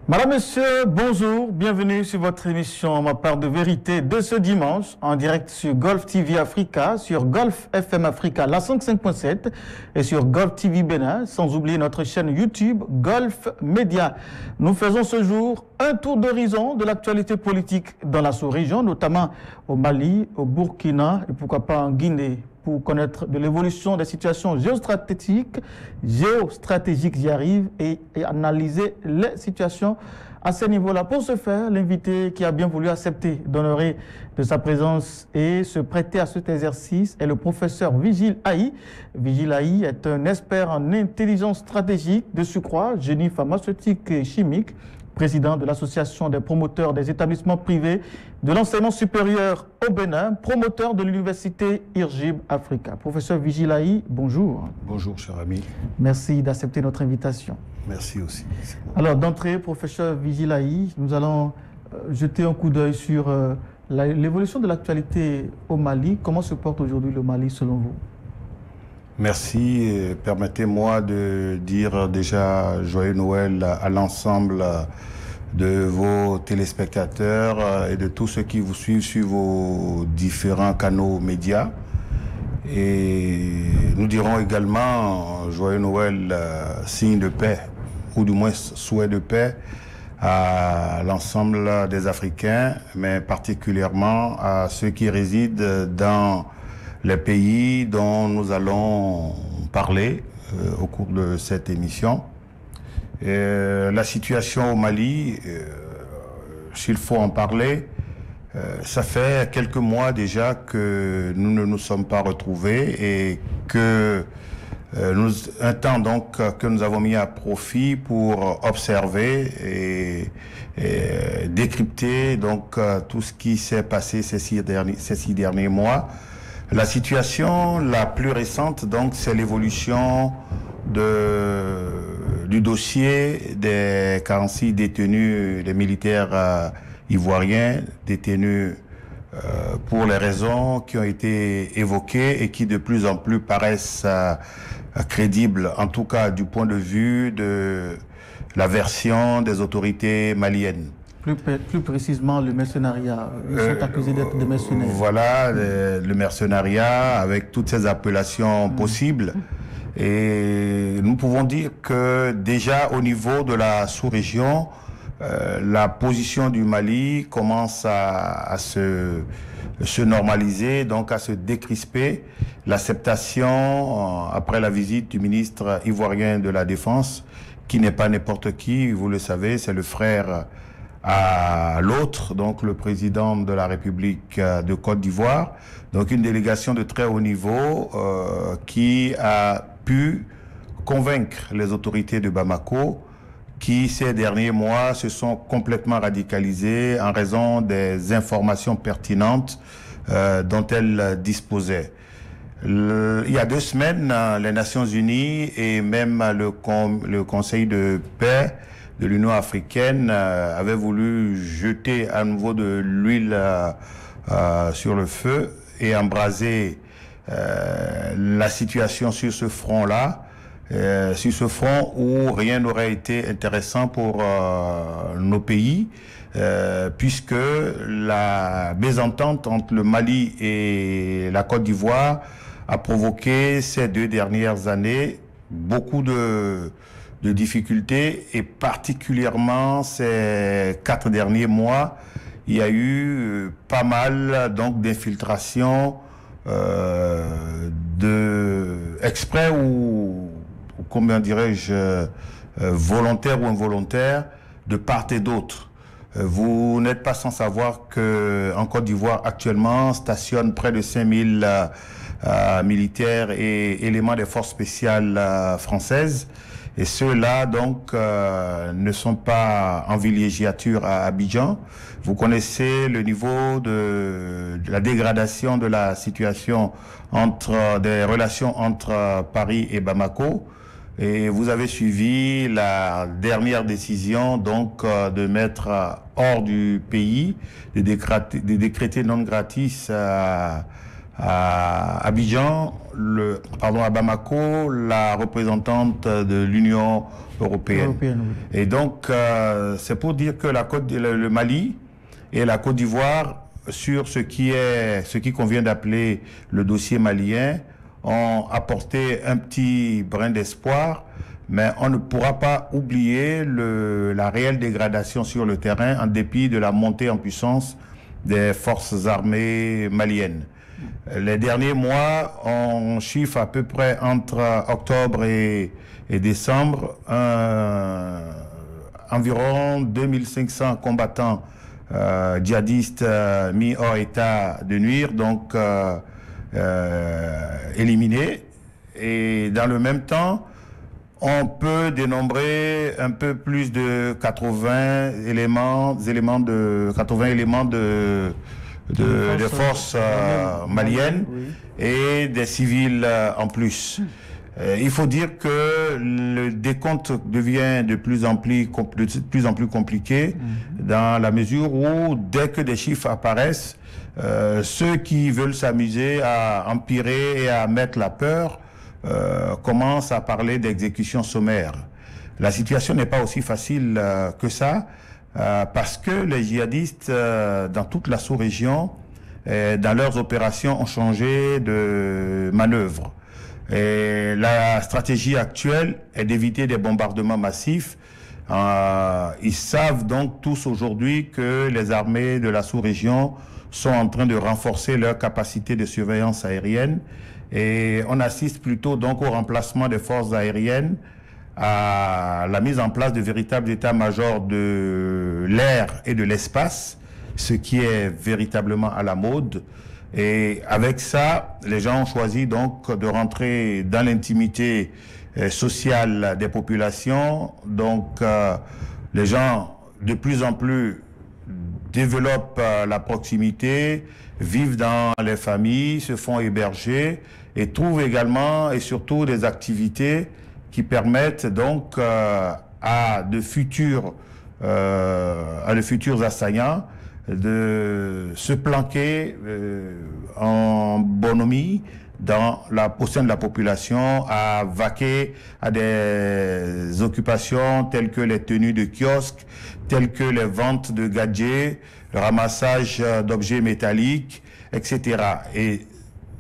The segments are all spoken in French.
Madame, Monsieur, bonjour, bienvenue sur votre émission Ma part de vérité de ce dimanche en direct sur Golf TV Africa, sur Golf FM Africa, la 105.7 et sur Golf TV Bénin, sans oublier notre chaîne YouTube Golf Média. Nous faisons ce jour un tour d'horizon de l'actualité politique dans la sous-région, notamment au Mali, au Burkina et pourquoi pas en Guinée, pour connaître de l'évolution des situations géostratégiques, j'y arrive, et analyser les situations à ce niveau-là. Pour ce faire, l'invité qui a bien voulu accepter d'honorer de sa présence et se prêter à cet exercice est le professeur Vigile Aï. Vigile Aï est un expert en intelligence stratégique de surcroît, génie pharmaceutique et chimique, président de l'Association des promoteurs des établissements privés de l'enseignement supérieur au Bénin, promoteur de l'Université IRGIB Africa. Professeur Vigile Aï, bonjour. Bonjour, cher ami. Merci d'accepter notre invitation. Merci aussi. Alors, d'entrée, professeur Vigile Aï, nous allons jeter un coup d'œil sur l'évolution de l'actualité au Mali. Comment se porte aujourd'hui le Mali selon vous? Merci. Permettez-moi de dire déjà joyeux Noël à l'ensemble de vos téléspectateurs et de tous ceux qui vous suivent sur vos différents canaux médias. Et nous dirons également joyeux Noël, signe de paix, ou du moins souhait de paix à l'ensemble des Africains, mais particulièrement à ceux qui résident dans les pays dont nous allons parler au cours de cette émission. La situation au Mali, s'il faut en parler, ça fait quelques mois déjà que nous ne nous sommes pas retrouvés et que un temps donc que nous avons mis à profit pour observer et décrypter donc tout ce qui s'est passé ces six derniers mois. La situation la plus récente, donc, c'est l'évolution du dossier des 46 détenus, des militaires ivoiriens détenus pour les raisons qui ont été évoquées et qui de plus en plus paraissent crédibles, en tout cas du point de vue de la version des autorités maliennes. Plus précisément, le mercenariat. Ils sont accusés d'être des mercenaires. Voilà, le mercenariat avec toutes ces appellations possibles. Et nous pouvons dire que déjà au niveau de la sous-région, la position du Mali commence à se normaliser, donc à se décrisper. L'acceptation, après la visite du ministre ivoirien de la Défense, qui n'est pas n'importe qui, vous le savez, c'est le frère à l'autre, donc le président de la République de Côte d'Ivoire, donc une délégation de très haut niveau qui a pu convaincre les autorités de Bamako qui ces derniers mois se sont complètement radicalisées en raison des informations pertinentes dont elles disposaient. Il y a 2 semaines, les Nations Unies et même le Conseil de paix de l'Union africaine avait voulu jeter à nouveau de l'huile sur le feu et embraser la situation sur ce front-là, sur ce front où rien n'aurait été intéressant pour nos pays, puisque la mésentente entre le Mali et la Côte d'Ivoire a provoqué ces 2 dernières années beaucoup de difficultés, et particulièrement ces 4 derniers mois, il y a eu pas mal donc d'infiltrations exprès ou comment dirais-je, volontaires ou involontaires de part et d'autre. Vous n'êtes pas sans savoir que en Côte d'Ivoire actuellement stationnent près de 5000 militaires et éléments des forces spéciales françaises. Et ceux-là, donc, ne sont pas en villégiature à Abidjan. Vous connaissez le niveau de la dégradation de la situation des relations entre Paris et Bamako. Et vous avez suivi la dernière décision, donc, de mettre hors du pays, de décréter non gratis À Abidjan, à Bamako, la représentante de l'Union européenne. Oui. Et donc, c'est pour dire que le Mali et la Côte d'Ivoire, sur ce qui convient d'appeler le dossier malien, ont apporté un petit brin d'espoir, mais on ne pourra pas oublier la réelle dégradation sur le terrain en dépit de la montée en puissance des forces armées maliennes. Les derniers mois, on chiffre à peu près entre octobre et décembre environ 2500 combattants djihadistes mis hors état de nuire, donc éliminés. Et dans le même temps, on peut dénombrer un peu plus de 80 éléments de forces maliennes, oui, et des civils en plus. Il faut dire que le décompte devient de plus en plus compliqué dans la mesure où, dès que des chiffres apparaissent, ceux qui veulent s'amuser à empirer et à mettre la peur commencent à parler d'exécution sommaire. La situation n'est pas aussi facile que ça, parce que les djihadistes dans toute la sous-région, dans leurs opérations, ont changé de manœuvre. Et la stratégie actuelle est d'éviter des bombardements massifs. Ils savent donc tous aujourd'hui que les armées de la sous-région sont en train de renforcer leur capacité de surveillance aérienne, et on assiste plutôt donc au remplacement des forces aériennes, à la mise en place de véritables états-majors de l'air et de l'espace, ce qui est véritablement à la mode. Et avec ça, les gens ont choisi donc de rentrer dans l'intimité sociale des populations. Donc, les gens de plus en plus développent la proximité, vivent dans les familles, se font héberger et trouvent également et surtout des activités qui permettent donc à de futurs assaillants de se planquer en bonhomie au sein de la population, à vaquer à des occupations telles que les tenues de kiosques, telles que les ventes de gadgets, le ramassage d'objets métalliques, etc. Et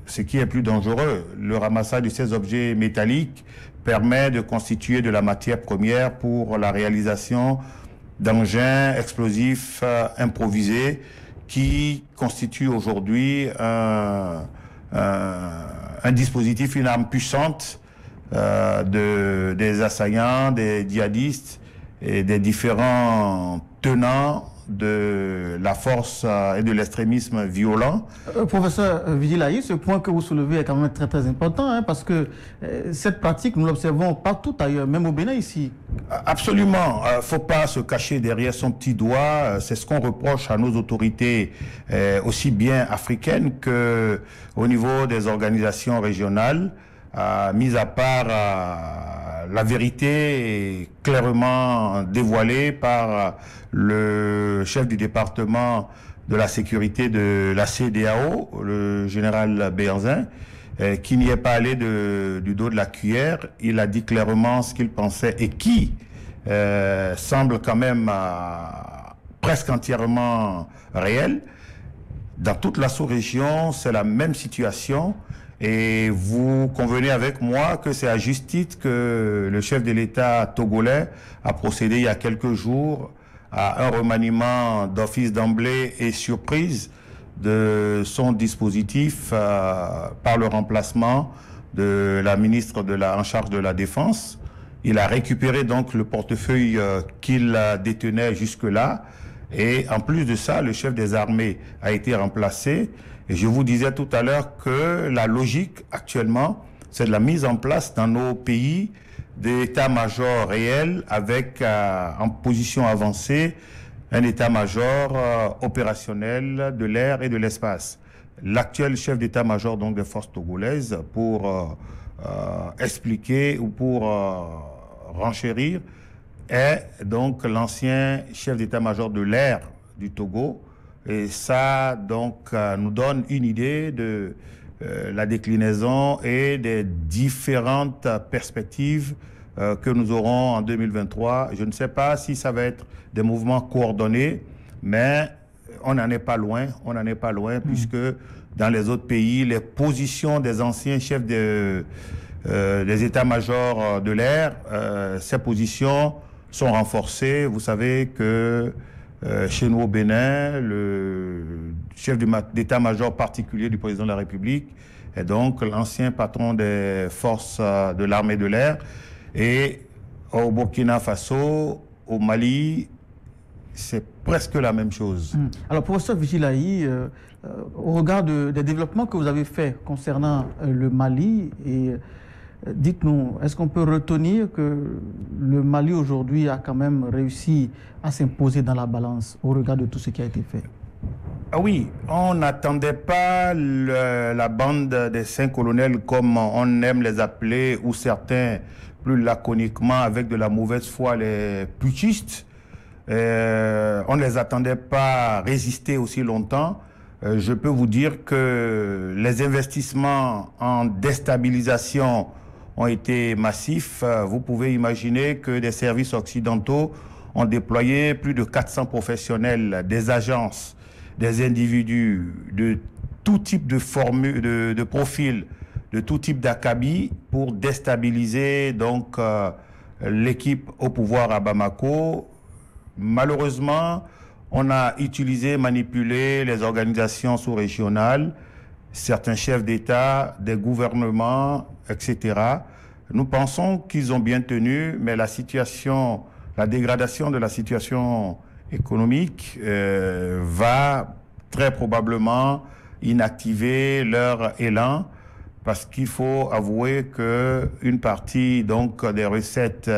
ce qui est plus dangereux, le ramassage de ces objets métalliques permet de constituer de la matière première pour la réalisation d'engins explosifs improvisés qui constituent aujourd'hui un dispositif, une arme puissante des assaillants, des djihadistes et des différents tenants de la force et de l'extrémisme violent. Professeur Vigilayi, ce point que vous soulevez est quand même très très important, hein, parce que cette pratique, nous l'observons partout ailleurs, même au Bénin ici. Absolument. Il ne faut pas se cacher derrière son petit doigt. C'est ce qu'on reproche à nos autorités, aussi bien africaines qu'au niveau des organisations régionales. Mis à part la vérité est clairement dévoilée par le chef du département de la sécurité de la CEDEAO, le général Béanzin, qui n'y est pas allé du dos de la cuillère. Il a dit clairement ce qu'il pensait et qui semble quand même presque entièrement réel. Dans toute la sous-région, c'est la même situation. Et vous convenez avec moi que c'est à juste titre que le chef de l'État togolais a procédé il y a quelques jours à un remaniement d'office d'emblée et surprise de son dispositif par le remplacement de la ministre en charge de la Défense. Il a récupéré donc le portefeuille qu'il détenait jusque-là. Et en plus de ça, le chef des armées a été remplacé. Et je vous disais tout à l'heure que la logique actuellement, c'est de la mise en place dans nos pays d'états-majors réels avec en position avancée un état-major opérationnel de l'air et de l'espace. L'actuel chef d'état-major donc des forces togolaises, pour expliquer ou pour renchérir, est donc l'ancien chef d'état-major de l'air du Togo. Et ça, donc, nous donne une idée de la déclinaison et des différentes perspectives que nous aurons en 2023. Je ne sais pas si ça va être des mouvements coordonnés, mais on n'en est pas loin, puisque dans les autres pays, les positions des anciens chefs des états-majors de l'air, ces positions sont renforcées. Vous savez que chez nous au Bénin, le chef d'état-major particulier du président de la République est donc l'ancien patron des forces de l'armée de l'air. Et au Burkina Faso, au Mali, c'est presque la même chose. Alors, professeur Vigilaï, au regard des développements que vous avez faits concernant le Mali, et dites-nous, est-ce qu'on peut retenir que le Mali aujourd'hui a quand même réussi à s'imposer dans la balance au regard de tout ce qui a été fait? Ah oui, on n'attendait pas la bande des 5 colonels comme on aime les appeler, ou certains plus laconiquement avec de la mauvaise foi, les putschistes. On ne les attendait pas résister aussi longtemps. Je peux vous dire que les investissements en déstabilisation ont été massifs. Vous pouvez imaginer que des services occidentaux ont déployé plus de 400 professionnels, des agences, des individus de tout type de profil, de tout type d'acabit pour déstabiliser donc l'équipe au pouvoir à Bamako. Malheureusement, on a utilisé, manipulé les organisations sous-régionales, certains chefs d'État, des gouvernements, etc. Nous pensons qu'ils ont bien tenu, mais la dégradation de la situation économique va très probablement inactiver leur élan, parce qu'il faut avouer qu'une partie donc des recettes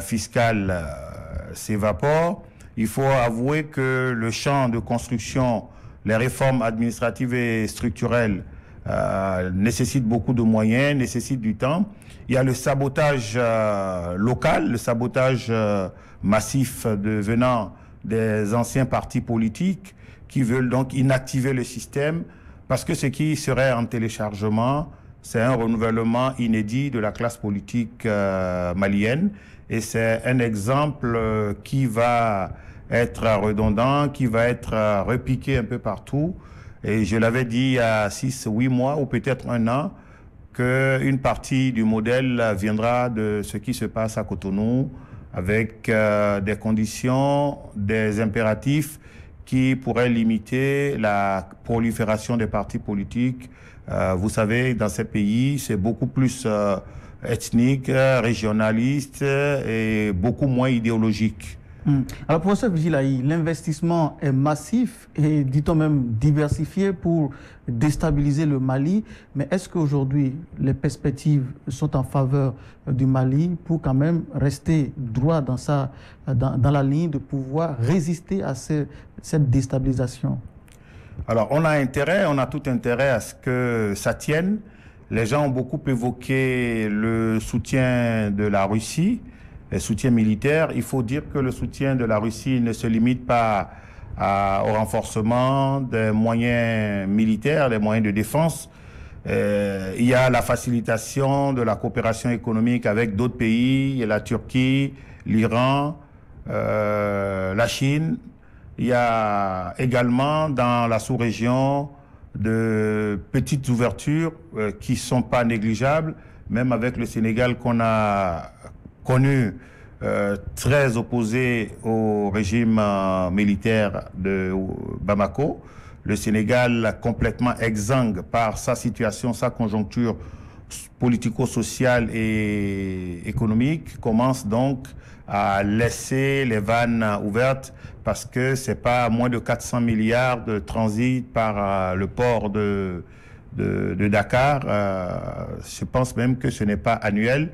fiscales s'évapore. Il faut avouer que le champ de construction, les réformes administratives et structurelles nécessitent beaucoup de moyens, nécessitent du temps. Il y a le sabotage local, le sabotage massif venant des anciens partis politiques qui veulent donc inactiver le système, parce que ce qui serait en téléchargement, c'est un renouvellement inédit de la classe politique malienne. Et c'est un exemple qui va être redondant, qui va être repiqué un peu partout. Et je l'avais dit il y a 6-8 mois, ou peut-être 1 an, qu'une partie du modèle viendra de ce qui se passe à Cotonou, avec des conditions, des impératifs qui pourraient limiter la prolifération des partis politiques. Vous savez, dans ces pays, c'est beaucoup plus ethnique, régionaliste et beaucoup moins idéologique. Alors, professeur Vigilaï, l'investissement est massif et, dit-on même, diversifié pour déstabiliser le Mali. Mais est-ce qu'aujourd'hui, les perspectives sont en faveur du Mali pour quand même rester droit dans la ligne de pouvoir résister à cette déstabilisation? Alors, on a tout intérêt à ce que ça tienne. Les gens ont beaucoup évoqué le soutien de la Russie, le soutien militaire. Il faut dire que le soutien de la Russie ne se limite pas au renforcement des moyens militaires, des moyens de défense. Il y a la facilitation de la coopération économique avec d'autres pays, la Turquie, l'Iran, la Chine. Il y a également dans la sous-région de petites ouvertures qui ne sont pas négligeables, même avec le Sénégal qu'on a connu très opposé au régime militaire de Bamako. Le Sénégal, complètement exsangue par sa situation, sa conjoncture politico-sociale et économique, commence donc à laisser les vannes ouvertes, parce que c'est pas moins de 400 milliards de transit par le port de Dakar. Je pense même que ce n'est pas annuel.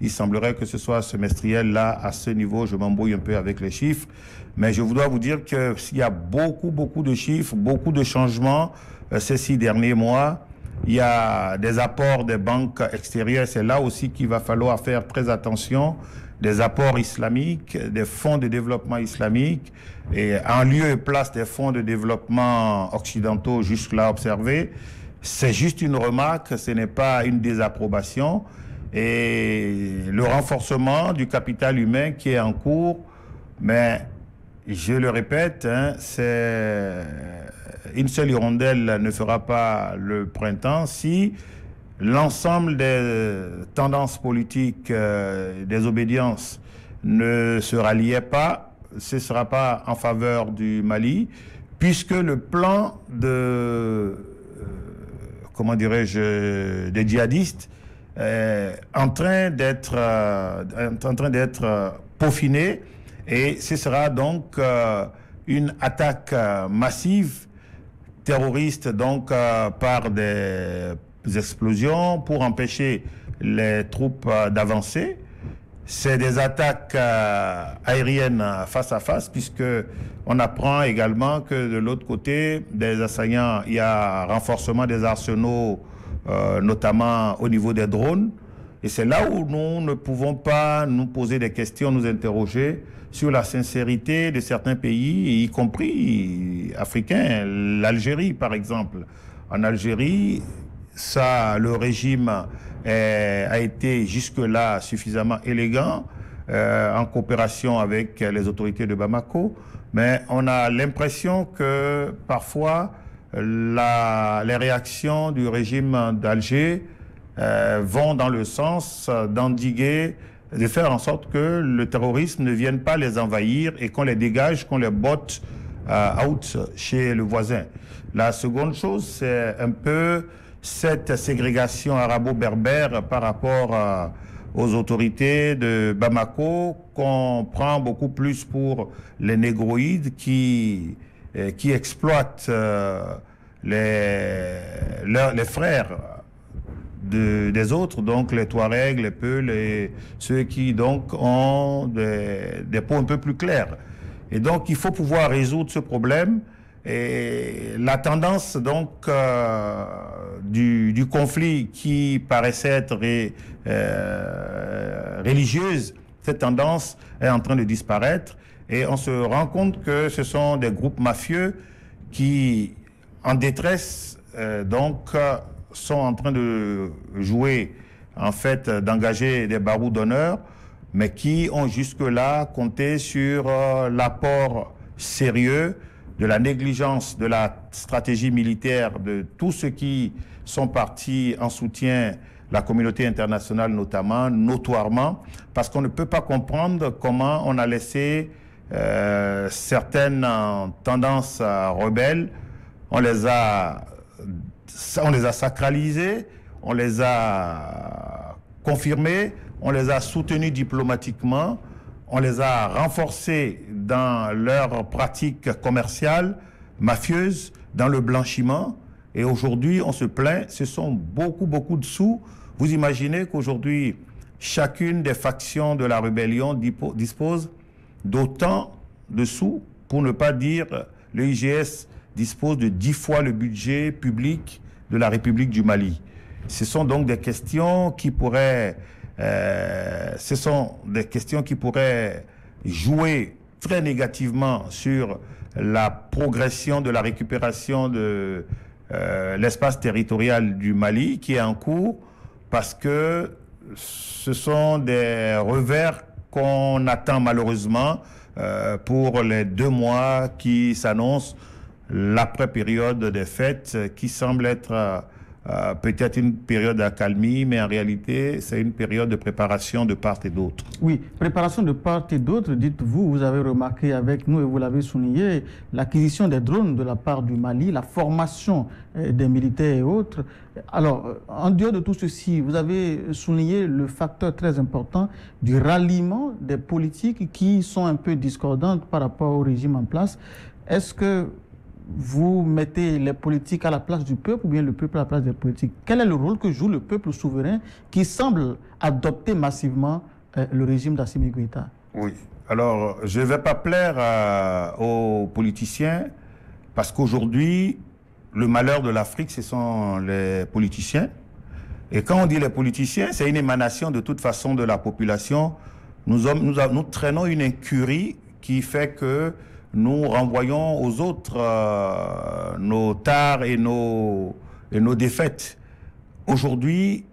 Il semblerait que ce soit semestriel. Là, à ce niveau, je m'embrouille un peu avec les chiffres. Mais je dois vous dire qu'il y a beaucoup de chiffres, beaucoup de changements ces 6 derniers mois. Il y a des apports des banques extérieures. C'est là aussi qu'il va falloir faire très attention. Des apports islamiques, des fonds de développement islamique, et en lieu et place des fonds de développement occidentaux jusque-là observés. C'est juste une remarque, ce n'est pas une désapprobation. Et le renforcement du capital humain qui est en cours, mais je le répète, hein, c'est une seule hirondelle ne fera pas le printemps si l'ensemble des tendances politiques, des obédiences ne se ralliaient pas. Ce ne sera pas en faveur du Mali, puisque le plan de, comment dirais-je, des djihadistes est en train d'être peaufiné, et ce sera donc une attaque massive terroriste, donc par des explosions pour empêcher les troupes d'avancer. C'est des attaques aériennes face à face, puisque on apprend également que de l'autre côté des assaillants, il y a renforcement des arsenaux, notamment au niveau des drones. Et c'est là où nous ne pouvons pas nous poser des questions, nous interroger sur la sincérité de certains pays, y compris africains, l'Algérie par exemple. En Algérie, le régime a été jusque-là suffisamment élégant, en coopération avec les autorités de Bamako, mais on a l'impression que parfois les réactions du régime d'Alger vont dans le sens d'endiguer, de faire en sorte que le terrorisme ne vienne pas les envahir et qu'on les dégage, qu'on les botte out chez le voisin. La seconde chose, c'est un peu cette ségrégation arabo-berbère par rapport aux autorités de Bamako, qu'on prend beaucoup plus pour les négroïdes qui exploitent les frères des autres, donc les Touaregs, les Peuls, ceux qui donc ont des peaux un peu plus claires. Et donc il faut pouvoir résoudre ce problème. Et la tendance donc du conflit qui paraissait être religieuse, cette tendance est en train de disparaître, et on se rend compte que ce sont des groupes mafieux qui, en détresse, sont en train de jouer, en fait, d'engager des barreaux d'honneur, mais qui ont jusque-là compté sur l'apport sérieux, de la négligence de la stratégie militaire de tous ceux qui sont partis en soutien, la communauté internationale notamment, notoirement, parce qu'on ne peut pas comprendre comment on a laissé certaines tendances rebelles, on les a sacralisées, on les a confirmées, on les a soutenues diplomatiquement, on les a renforcés dans leurs pratiques commerciales, mafieuses, dans le blanchiment. Et aujourd'hui, on se plaint, ce sont beaucoup de sous. Vous imaginez qu'aujourd'hui, chacune des factions de la rébellion dispose d'autant de sous, pour ne pas dire le IGS dispose de 10 fois le budget public de la République du Mali. Ce sont donc des questions qui pourraient... jouer très négativement sur la progression de la récupération de l'espace territorial du Mali qui est en cours, parce que ce sont des revers qu'on attend malheureusement pour les 2 mois qui s'annoncent, l'après-période des fêtes, qui semble être peut-être une période d'accalmie, mais en réalité, c'est une période de préparation de part et d'autre. Oui, préparation de part et d'autre, dites-vous, vous avez remarqué avec nous et vous l'avez souligné, l'acquisition des drones de la part du Mali, la formation des militaires et autres. Alors, en dehors de tout ceci, vous avez souligné le facteur très important du ralliement des politiques qui sont un peu discordantes par rapport au régime en place. Est-ce que vous mettez les politiques à la place du peuple ou bien le peuple à la place des politiques? Quel est le rôle que joue le peuple souverain qui semble adopter massivement le régime d'Assimi Goïta? Oui. Alors, je ne vais pas plaire aux politiciens, parce qu'aujourd'hui, le malheur de l'Afrique, ce sont les politiciens. Et quand on dit les politiciens, c'est une émanation de toute façon de la population. Nous traînons une incurie qui fait que nous renvoyons aux autres nos tares et nos et nos défaites. Aujourd'hui,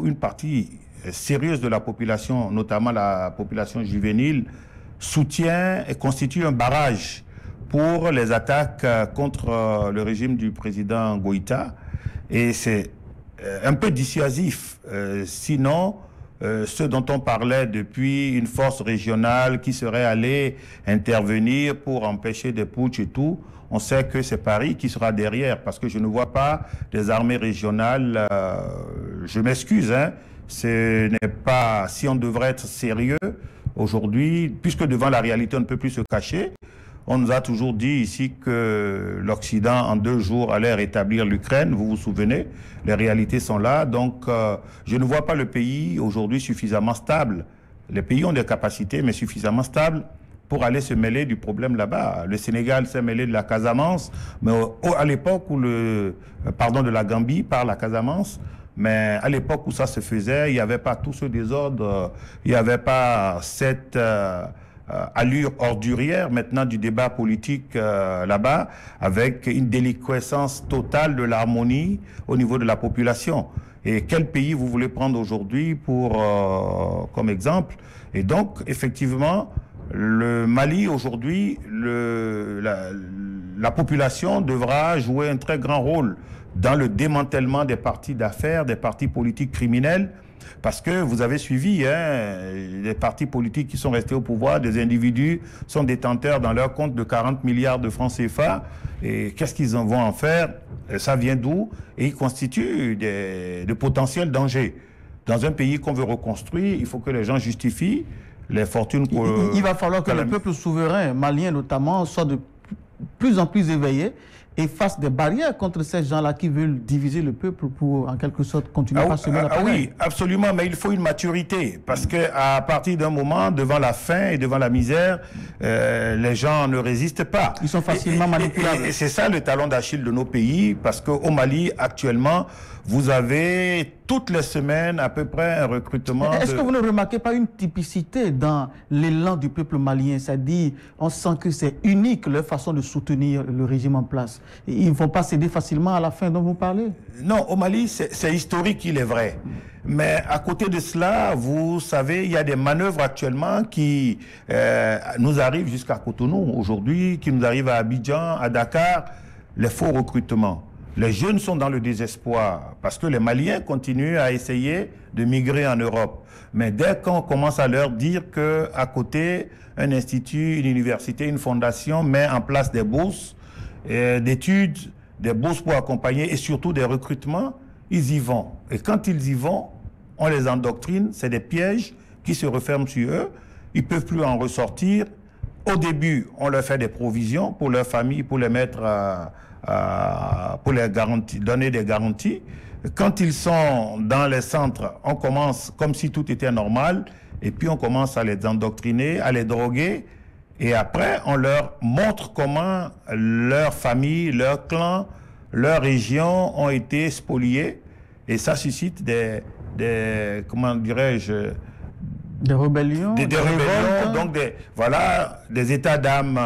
une partie sérieuse de la population, notamment la population juvénile, soutient et constitue un barrage pour les attaques contre le régime du président Goïta. Et c'est un peu dissuasif. Sinon, ce dont on parlait depuis, une force régionale qui serait allée intervenir pour empêcher des putschs et tout, on sait que c'est Paris qui sera derrière, parce que je ne vois pas des armées régionales. Je m'excuse, hein, ce n'est pas... Si on devrait être sérieux aujourd'hui, puisque devant la réalité, on ne peut plus se cacher, on nous a toujours dit ici que l'Occident, en 2 jours, allait rétablir l'Ukraine. Vous vous souvenez, les réalités sont là. Donc, je ne vois pas le pays aujourd'hui suffisamment stable. Les pays ont des capacités, mais suffisamment stables pour aller se mêler du problème là-bas. Le Sénégal s'est mêlé de la Casamance, mais à l'époque où de la Gambie par la Casamance, mais à l'époque où ça se faisait, il n'y avait pas tout ce désordre, il n'y avait pas cette allure ordurière maintenant du débat politique là-bas, avec une déliquescence totale de l'harmonie au niveau de la population. Et quel pays vous voulez prendre aujourd'hui comme exemple? Et donc, effectivement, le Mali, aujourd'hui, la population devra jouer un très grand rôle dans le démantèlement des partis d'affaires, des partis politiques criminels, parce que vous avez suivi, les partis politiques qui sont restés au pouvoir, des individus sont détenteurs dans leur compte de 40 milliards de francs CFA, et qu'est-ce qu'ils en vont en faire? Ça vient d'où? Et ils constituent de potentiels dangers. Dans un pays qu'on veut reconstruire, il faut que les gens justifient les fortunes. Il va falloir que le peuple souverain, malien notamment, soit de plus en plus éveillé et fasse des barrières contre ces gens-là qui veulent diviser le peuple pour, en quelque sorte, continuer à semer la pagaille. Oui, absolument, mais il faut une maturité, parce qu'à partir d'un moment, devant la faim et devant la misère, les gens ne résistent pas. Ils sont facilement manipulables. Et c'est ça le talon d'Achille de nos pays, parce qu'au Mali, actuellement, vous avez toutes les semaines à peu près un recrutement. Est-ce que vous ne remarquez pas une typicité dans l'élan du peuple malien? C'est-à-dire, on sent que c'est unique leur façon de soutenir le régime en place. Ils ne vont pas céder facilement à la fin dont vous parlez? Non, au Mali, c'est historique, il est vrai. Mais à côté de cela, vous savez, il y a des manœuvres actuellement qui nous arrivent jusqu'à Cotonou aujourd'hui, qui nous arrivent à Abidjan, à Dakar, les faux recrutements. Les jeunes sont dans le désespoir parce que les Maliens continuent à essayer de migrer en Europe. Mais dès qu'on commence à leur dire qu'à côté, un institut, une université, une fondation met en place des bourses d'études, des bourses pour accompagner et surtout des recrutements, ils y vont. Et quand ils y vont, on les endoctrine, c'est des pièges qui se referment sur eux, ils ne peuvent plus en ressortir. Au début, on leur fait des provisions pour leur famille, pour les mettre pour les donner des garanties. Quand ils sont dans les centres, on commence comme si tout était normal, et puis on commence à les endoctriner, à les droguer, et après on leur montre comment leur famille, leur clan, leur région ont été spoliés, et ça suscite comment dirais-je, des rébellions, des rébellions, donc des états d'âme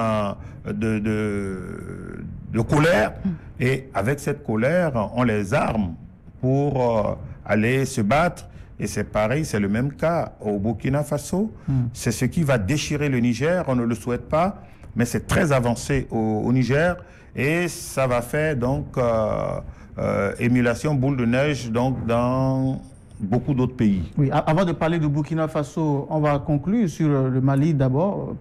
de colère, et avec cette colère, on les arme pour aller se battre. Et c'est pareil, c'est le même cas au Burkina Faso. C'est ce qui va déchirer le Niger, on ne le souhaite pas, mais c'est très avancé au Niger, et ça va faire donc émulation, boule de neige donc dans beaucoup d'autres pays. Oui, avant de parler du Burkina Faso, on va conclure sur le Mali d'abord,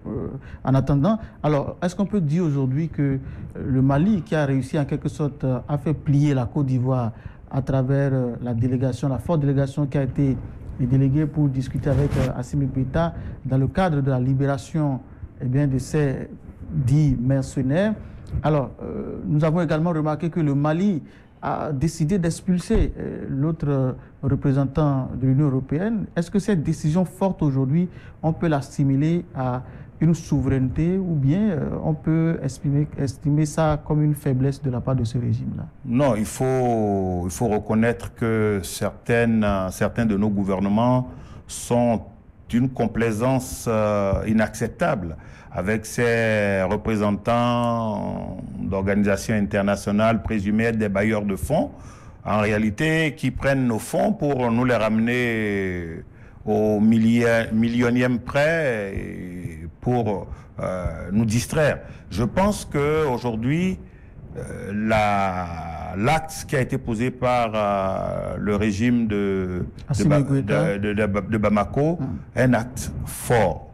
en attendant. Alors, est-ce qu'on peut dire aujourd'hui que le Mali, qui a réussi en quelque sorte à faire plier la Côte d'Ivoire à travers la délégation, la forte délégation qui a été déléguée pour discuter avec Assimi Goïta dans le cadre de la libération de ces dits mercenaires. Alors, nous avons également remarqué que le Mali a décidé d'expulser l'autre représentant de l'Union européenne. Est-ce que cette décision forte aujourd'hui, on peut l'assimiler à une souveraineté ou bien on peut estimer ça comme une faiblesse de la part de ce régime-là? Non, il faut reconnaître que certains de nos gouvernements sont d'une complaisance inacceptable avec ces représentants d'organisations internationales présumés être des bailleurs de fonds, en réalité, qui prennent nos fonds pour nous les ramener au millionième près et pour nous distraire. Je pense qu'aujourd'hui, l'acte qui a été posé par le régime de Bamako est un acte fort.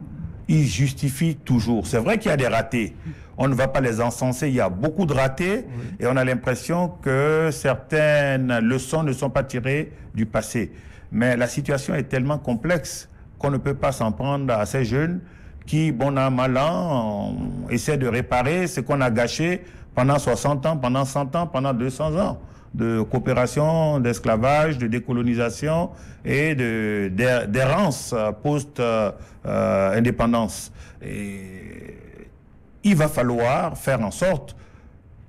Il justifie toujours. C'est vrai qu'il y a des ratés. On ne va pas les encenser. Il y a beaucoup de ratés et on a l'impression que certaines leçons ne sont pas tirées du passé. Mais la situation est tellement complexe qu'on ne peut pas s'en prendre à ces jeunes qui, bon an, mal an, essaient de réparer ce qu'on a gâché pendant 60 ans, pendant 100 ans, pendant 200 ans de coopération, d'esclavage, de décolonisation et d'errance post-indépendance. Il va falloir faire en sorte,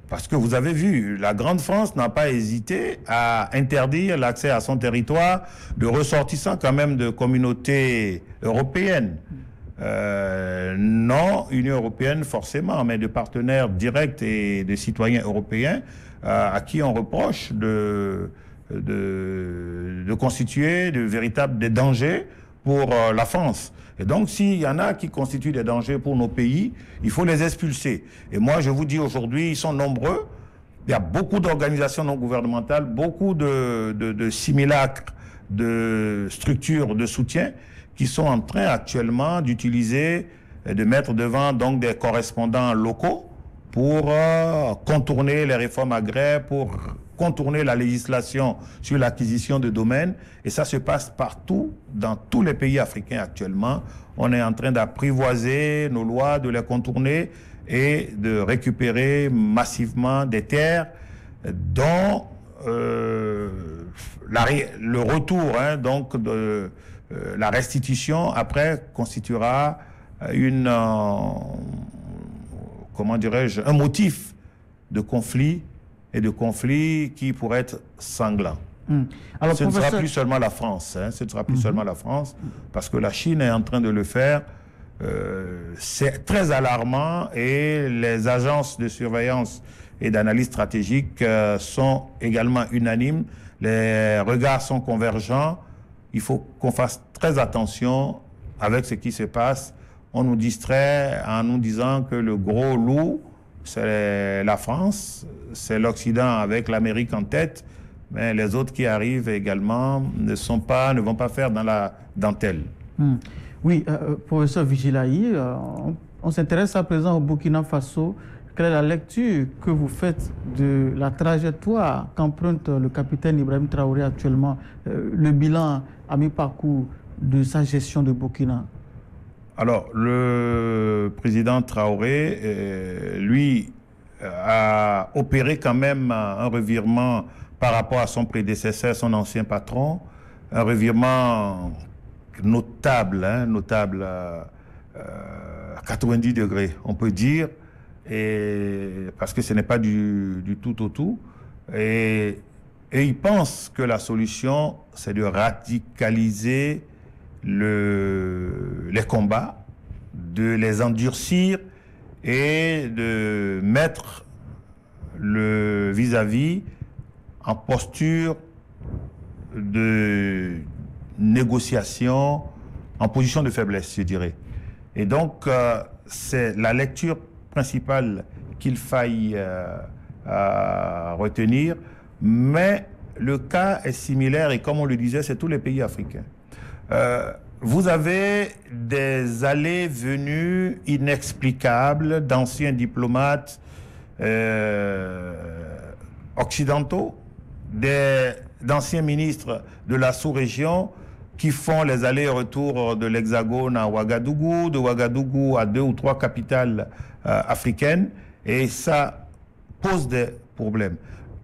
parce que vous avez vu, la Grande France n'a pas hésité à interdire l'accès à son territoire de ressortissants quand même de communautés européennes. Non Union européenne forcément, mais de partenaires directs et de citoyens européens à qui on reproche de constituer de véritables dangers pour la France. Et donc, s'il y en a qui constituent des dangers pour nos pays, il faut les expulser. Et moi, je vous dis aujourd'hui, ils sont nombreux. Il y a beaucoup d'organisations non gouvernementales, beaucoup de simulacres, de structures de soutien qui sont en train actuellement d'utiliser, de mettre devant donc des correspondants locaux pour contourner les réformes agraires, pour contourner la législation sur l'acquisition de domaines. Et ça se passe partout, dans tous les pays africains actuellement. On est en train d'apprivoiser nos lois, de les contourner et de récupérer massivement des terres dont le retour donc de la restitution après constituera comment dirais-je, un motif de conflit et de conflits qui pourraient être sanglants. Alors, ce ne sera plus seulement la France, ce ne sera plus seulement la France, parce que la Chine est en train de le faire. C'est très alarmant et les agences de surveillance et d'analyse stratégique sont également unanimes. Les regards sont convergents. Il faut qu'on fasse très attention avec ce qui se passe. On nous distrait en nous disant que le gros loup, c'est la France, c'est l'Occident avec l'Amérique en tête, mais les autres qui arrivent également ne vont pas faire dans la dentelle. Oui, professeur Vigilayi, on s'intéresse à présent au Burkina Faso. Quelle est la lecture que vous faites de la trajectoire qu'emprunte le capitaine Ibrahim Traoré actuellement, le bilan à mi-parcours de sa gestion de Burkina? Alors, le président Traoré, lui, a opéré quand même un revirement par rapport à son prédécesseur, son ancien patron, un revirement notable, notable à 90 degrés, on peut dire, parce que ce n'est pas du tout au tout. Et il pense que la solution, c'est de radicaliser les combats, de les endurcir et de mettre le vis-à-vis en posture de négociation, en position de faiblesse, je dirais. Et donc, c'est la lecture principale qu'il faille retenir, mais le cas est similaire et comme on le disait, c'est tous les pays africains. Vous avez des allées-venues inexplicables d'anciens diplomates occidentaux, d'anciens ministres de la sous-région qui font les allers-retours de l'Hexagone à Ouagadougou, de Ouagadougou à 2 ou 3 capitales africaines, et ça pose des problèmes.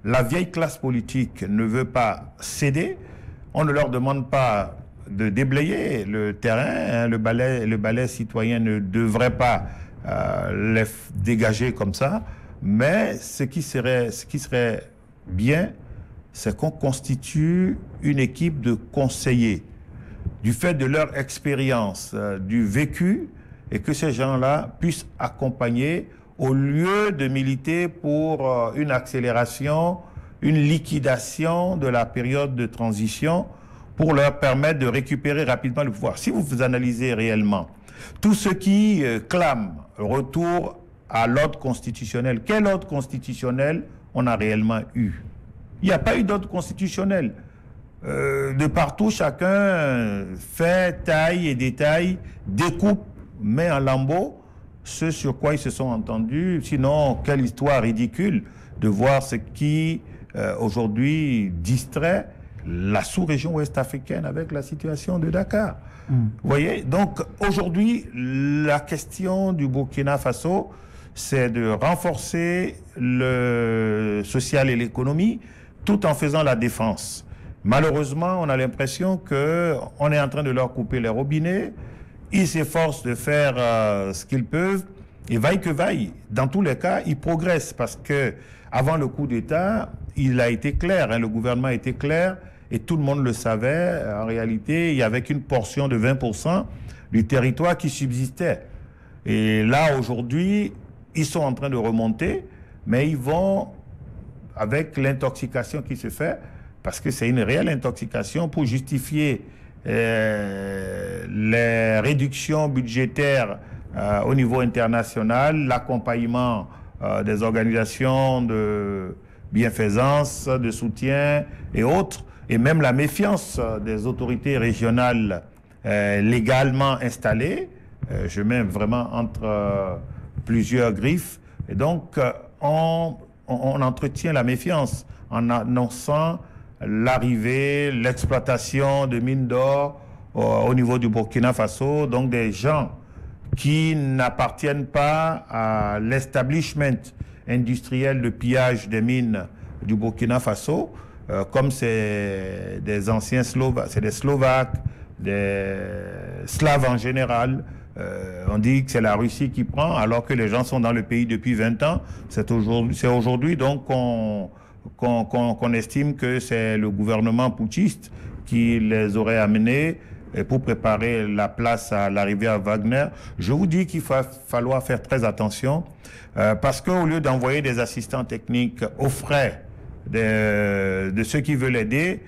La vieille classe politique ne veut pas céder, on ne leur demande pas de déblayer le terrain, le balai citoyen ne devrait pas les dégager comme ça, mais ce qui serait bien, c'est qu'on constitue une équipe de conseillers, du fait de leur expérience, du vécu, et que ces gens-là puissent accompagner au lieu de militer pour une accélération une liquidation de la période de transition pour leur permettre de récupérer rapidement le pouvoir. Si vous analysez réellement, tous ceux qui clament retour à l'ordre constitutionnel, quel ordre constitutionnel on a réellement eu? Il n'y a pas eu d'ordre constitutionnel. De partout, chacun fait, taille et détaille, découpe, met en lambeaux ce sur quoi ils se sont entendus. Sinon, quelle histoire ridicule de voir ce qui, aujourd'hui, distrait la sous-région ouest-africaine avec la situation de Dakar. Vous voyez? Donc, aujourd'hui, la question du Burkina Faso, c'est de renforcer le social et l'économie tout en faisant la défense. Malheureusement, on a l'impression qu'on est en train de leur couper les robinets. Ils s'efforcent de faire ce qu'ils peuvent. Et vaille que vaille, dans tous les cas, ils progressent parce que avant le coup d'État, il a été clair, le gouvernement a été clair et tout le monde le savait. En réalité, il y avait qu'une portion de 20% du territoire qui subsistait. Et là, aujourd'hui, ils sont en train de remonter, mais ils vont, avec l'intoxication qui se fait, parce que c'est une réelle intoxication pour justifier les réductions budgétaires au niveau international, l'accompagnement des organisations de bienfaisance, de soutien et autres, et même la méfiance des autorités régionales légalement installées. Je mets vraiment entre plusieurs griffes. Et donc, on entretient la méfiance en annonçant l'arrivée, l'exploitation de mines d'or au niveau du Burkina Faso, donc des gens qui n'appartiennent pas à l'establishment industriel de pillage des mines du Burkina Faso, comme c'est des anciens Slovaques, c'est des Slovaques, des Slaves en général. On dit que c'est la Russie qui prend, alors que les gens sont dans le pays depuis 20 ans. C'est aujourd'hui donc qu'on estime que c'est le gouvernement putschiste qui les aurait amenés pour préparer la place à l'arrivée à Wagner. Je vous dis qu'il va falloir faire très attention parce qu'au lieu d'envoyer des assistants techniques aux frais de ceux qui veulent aider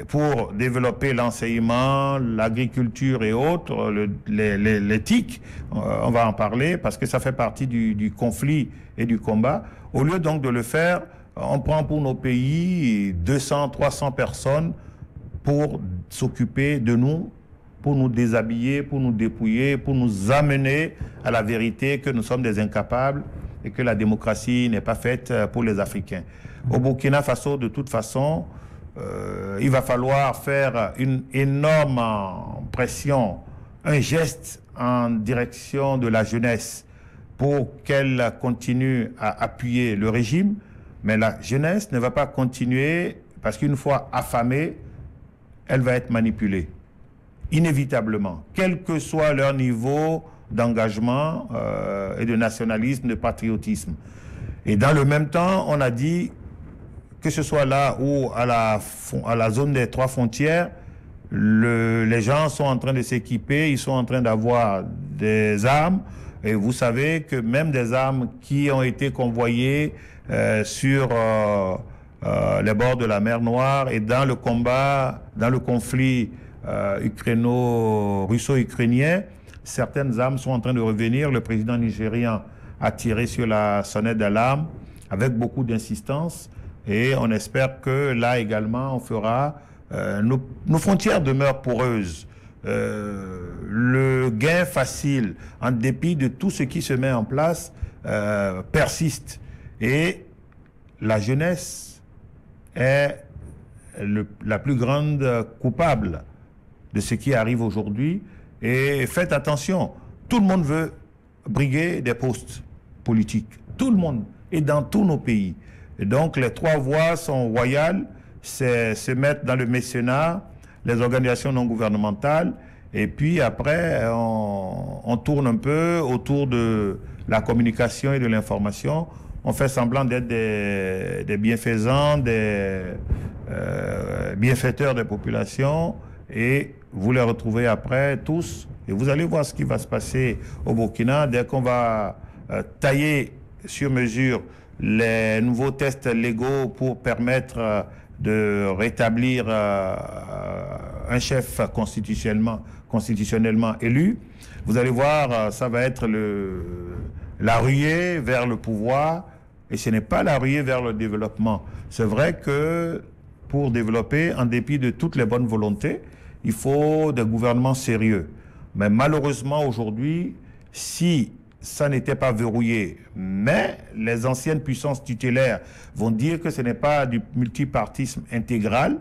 pour développer l'enseignement, l'agriculture et autres, l'éthique, on va en parler parce que ça fait partie du conflit et du combat. Au lieu donc de le faire, on prend pour nos pays 200, 300 personnes pour s'occuper de nous, pour nous déshabiller, pour nous dépouiller, pour nous amener à la vérité que nous sommes des incapables et que la démocratie n'est pas faite pour les Africains. Au Burkina Faso, de toute façon, il va falloir faire une énorme pression, un geste en direction de la jeunesse pour qu'elle continue à appuyer le régime. Mais la jeunesse ne va pas continuer parce qu'une fois affamée, elle va être manipulée, inévitablement, quel que soit leur niveau d'engagement et de nationalisme, de patriotisme. Et dans le même temps, on a dit que ce soit là ou à la zone des 3 frontières, les gens sont en train de s'équiper, ils sont en train d'avoir des armes. Et vous savez que même des armes qui ont été convoyées sur les bords de la mer Noire et dans le combat, dans le conflit russo-ukrainien, certaines armes sont en train de revenir. Le président nigérian a tiré sur la sonnette d'alarme avec beaucoup d'insistance et on espère que là également on fera... nos frontières demeurent poreuses. Le gain facile, en dépit de tout ce qui se met en place, persiste. Et la jeunesse est la plus grande coupable de ce qui arrive aujourd'hui. Et faites attention, tout le monde veut briguer des postes politiques. Tout le monde, et dans tous nos pays. Et donc les 3 voies sont royales, c'est se mettre dans le mécénat, les organisations non gouvernementales, et puis après, on tourne un peu autour de la communication et de l'information. On fait semblant d'être des bienfaisants, des bienfaiteurs des populations, et vous les retrouvez après tous, et vous allez voir ce qui va se passer au Burkina dès qu'on va tailler sur mesure les nouveaux tests légaux pour permettre de rétablir un chef constitutionnellement élu, vous allez voir, ça va être la ruée vers le pouvoir, et ce n'est pas la ruée vers le développement. C'est vrai que pour développer, en dépit de toutes les bonnes volontés, il faut des gouvernements sérieux. Mais malheureusement, aujourd'hui, si ça n'était pas verrouillé, mais les anciennes puissances tutélaires vont dire que ce n'est pas du multipartisme intégral,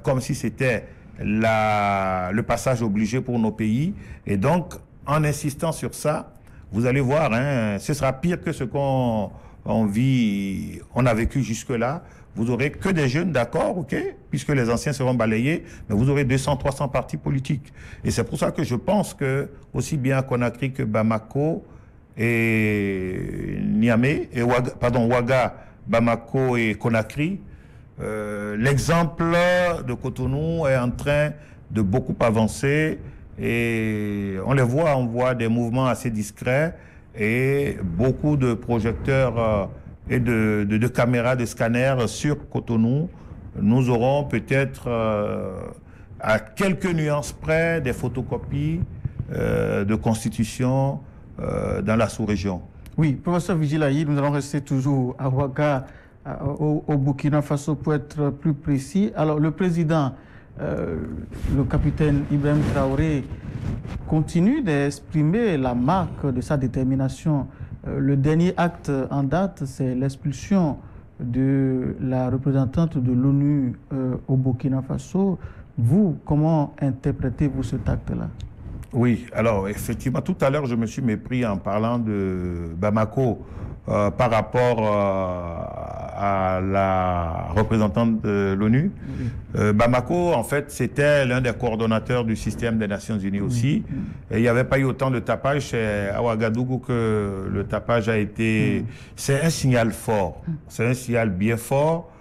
comme si c'était le passage obligé pour nos pays. Et donc, en insistant sur ça, vous allez voir, hein, ce sera pire que ce qu'on a vécu jusque-là. Vous aurez que des jeunes, d'accord, ok, puisque les anciens seront balayés, mais vous aurez 200, 300 partis politiques. Et c'est pour ça que je pense que, aussi bien à Conakry que Bamako et Niamey, Ouaga, Bamako et Conakry, l'exemple de Cotonou est en train de beaucoup avancer, et on voit des mouvements assez discrets et beaucoup de projecteurs et de caméras, de scanners sur Cotonou. Nous aurons peut-être à quelques nuances près des photocopies de constitution dans la sous-région. Oui, professeur Vigilaï, nous allons rester toujours à Ouaga, au Burkina Faso, pour être plus précis. Alors, le président, le capitaine Ibrahim Traoré, continue d'exprimer la marque de sa détermination. Le dernier acte en date, c'est l'expulsion de la représentante de l'ONU au Burkina Faso. Vous, comment interprétez-vous cet acte-là? Oui, alors effectivement, tout à l'heure, je me suis mépris en parlant de Bamako par rapport à la représentante de l'ONU. Oui. Bamako, en fait, c'était l'un des coordonnateurs du système des Nations Unies aussi. Et il n'y avait pas eu autant de tapage chez Ouagadougou que le tapage a été... C'est un signal fort, c'est un signal bien fort,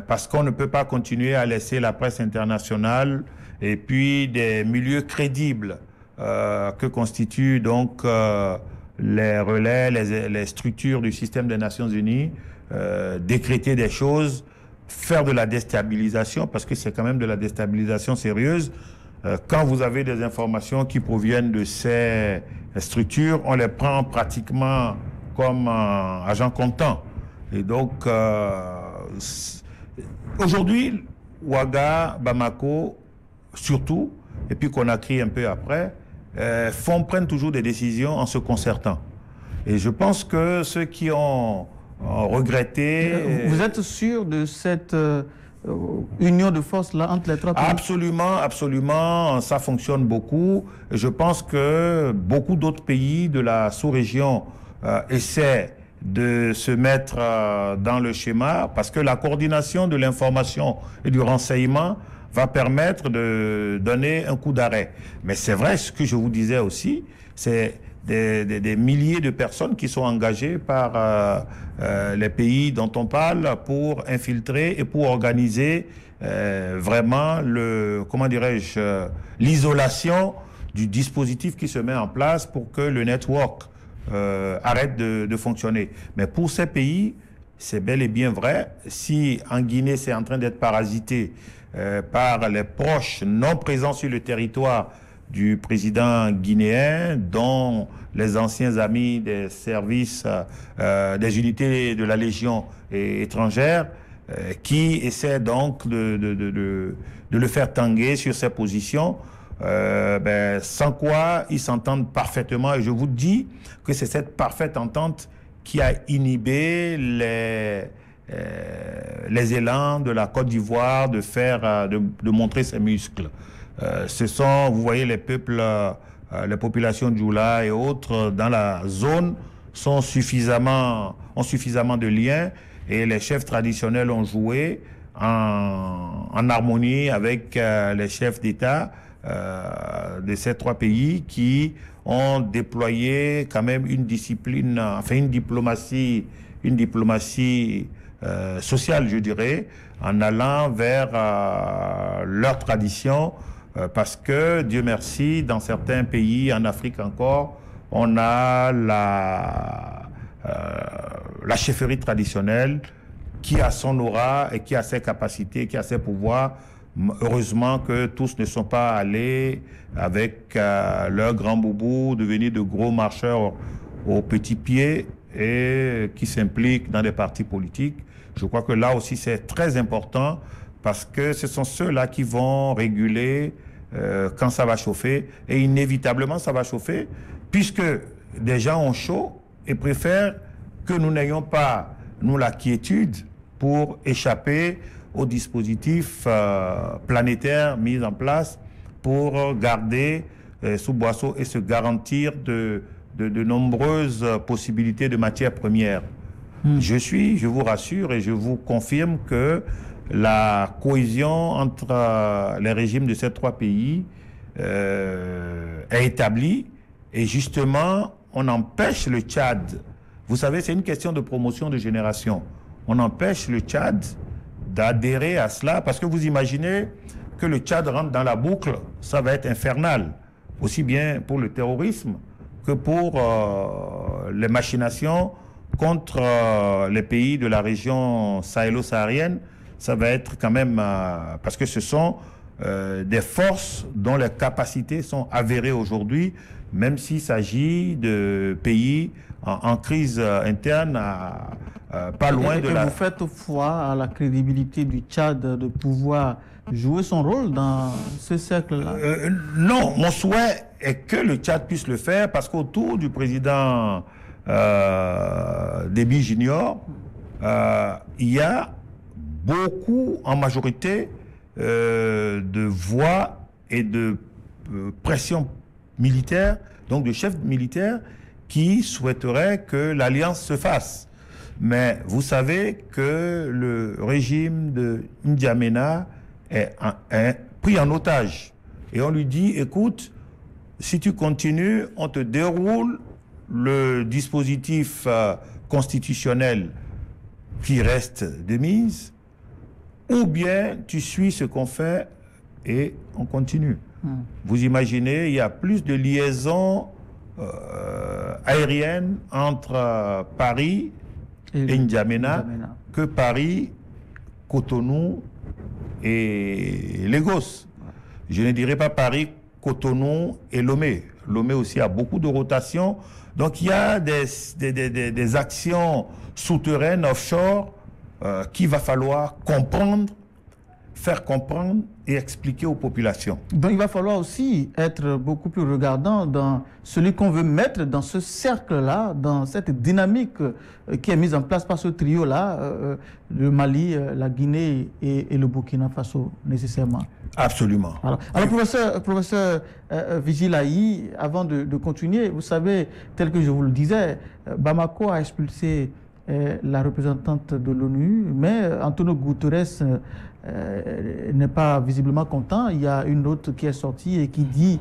parce qu'on ne peut pas continuer à laisser la presse internationale et puis des milieux crédibles que constituent donc les relais, les structures du système des Nations Unies, décréter des choses, faire de la déstabilisation, parce que c'est quand même de la déstabilisation sérieuse. Quand vous avez des informations qui proviennent de ces structures, on les prend pratiquement comme agents comptants. Et donc, aujourd'hui, Ouaga, Bamako, surtout, et puis Conakry un peu après, prennent toujours des décisions en se concertant. Et je pense que ceux qui ont regretté... Vous êtes sûr de cette union de force-là entre les trois pays? Absolument, absolument, ça fonctionne beaucoup. Et je pense que beaucoup d'autres pays de la sous-région essaient de se mettre dans le schéma, parce que la coordination de l'information et du renseignement va permettre de donner un coup d'arrêt. Mais c'est vrai, ce que je vous disais aussi, c'est des milliers de personnes qui sont engagées par les pays dont on parle pour infiltrer et pour organiser vraiment l'isolation du dispositif qui se met en place pour que le network arrête de fonctionner. Mais pour ces pays, c'est bel et bien vrai. Si en Guinée, c'est en train d'être parasité par les proches non présents sur le territoire du président guinéen, dont les anciens amis des services, des unités de la Légion étrangère, qui essaient donc de le faire tanguer sur ses positions, sans quoi ils s'entendent parfaitement. Et je vous dis que c'est cette parfaite entente qui a inhibé les élans de la Côte d'Ivoire de montrer ses muscles. Vous voyez, les peuples, les populations Djoula et autres dans la zone ont suffisamment de liens, et les chefs traditionnels ont joué en harmonie avec les chefs d'État de ces trois pays qui ont déployé quand même une discipline, enfin une diplomatie sociale, je dirais, en allant vers leur tradition, parce que, Dieu merci, dans certains pays, en Afrique encore, on a la chefferie traditionnelle qui a son aura et qui a ses capacités, qui a ses pouvoirs. Heureusement que tous ne sont pas allés avec leur grand boubou, devenir de gros marcheurs aux petits pieds et qui s'impliquent dans des partis politiques. Je crois que là aussi c'est très important parce que ce sont ceux-là qui vont réguler quand ça va chauffer. Et inévitablement ça va chauffer puisque des gens ont chaud et préfèrent que nous n'ayons pas, nous, la quiétude pour échapper aux dispositifs planétaires mis en place pour garder sous boisseau et se garantir de nombreuses possibilités de matières premières. Je vous rassure et je vous confirme que la cohésion entre les régimes de ces trois pays est établie et justement on empêche le Tchad. Vous savez, c'est une question de promotion de génération. On empêche le Tchad d'adhérer à cela parce que vous imaginez que le Tchad rentre dans la boucle, ça va être infernal, aussi bien pour le terrorisme que pour les machinations contre les pays de la région sahélo-saharienne. Ça va être quand même parce que ce sont des forces dont les capacités sont avérées aujourd'hui, même s'il s'agit de pays en crise interne, pas loin de la... Vous faites foi à la crédibilité du Tchad de pouvoir jouer son rôle dans ce cercle-là? Non, mon souhait est que le Tchad puisse le faire parce qu'autour du président Déby Junior, il y a beaucoup, en majorité, de voix et de pression militaire, donc de chefs militaires qui souhaiteraient que l'alliance se fasse. Mais vous savez que le régime de N'Djamena est pris en otage. Et on lui dit, écoute, si tu continues, on te déroule le dispositif constitutionnel qui reste de mise, ou bien tu suis ce qu'on fait et on continue. Vous imaginez, il y a plus de liaisons aériennes entre Paris et N'Djamena que Paris, Cotonou et Lagos. Je ne dirais pas Paris, Cotonou et Lomé. Lomé aussi a beaucoup de rotations. Donc il y a des actions souterraines, offshore, qu'il va falloir comprendre, faire comprendre et expliquer aux populations. Donc il va falloir aussi être beaucoup plus regardant dans celui qu'on veut mettre dans ce cercle-là, dans cette dynamique qui est mise en place par ce trio-là, le Mali, la Guinée et le Burkina Faso, nécessairement. Absolument. Alors professeur Vigilaï, avant de continuer, vous savez, tel que je vous le disais, Bamako a expulsé la représentante de l'ONU, mais Antonio Guterres n'est pas visiblement content. Il y a une autre qui est sortie et qui dit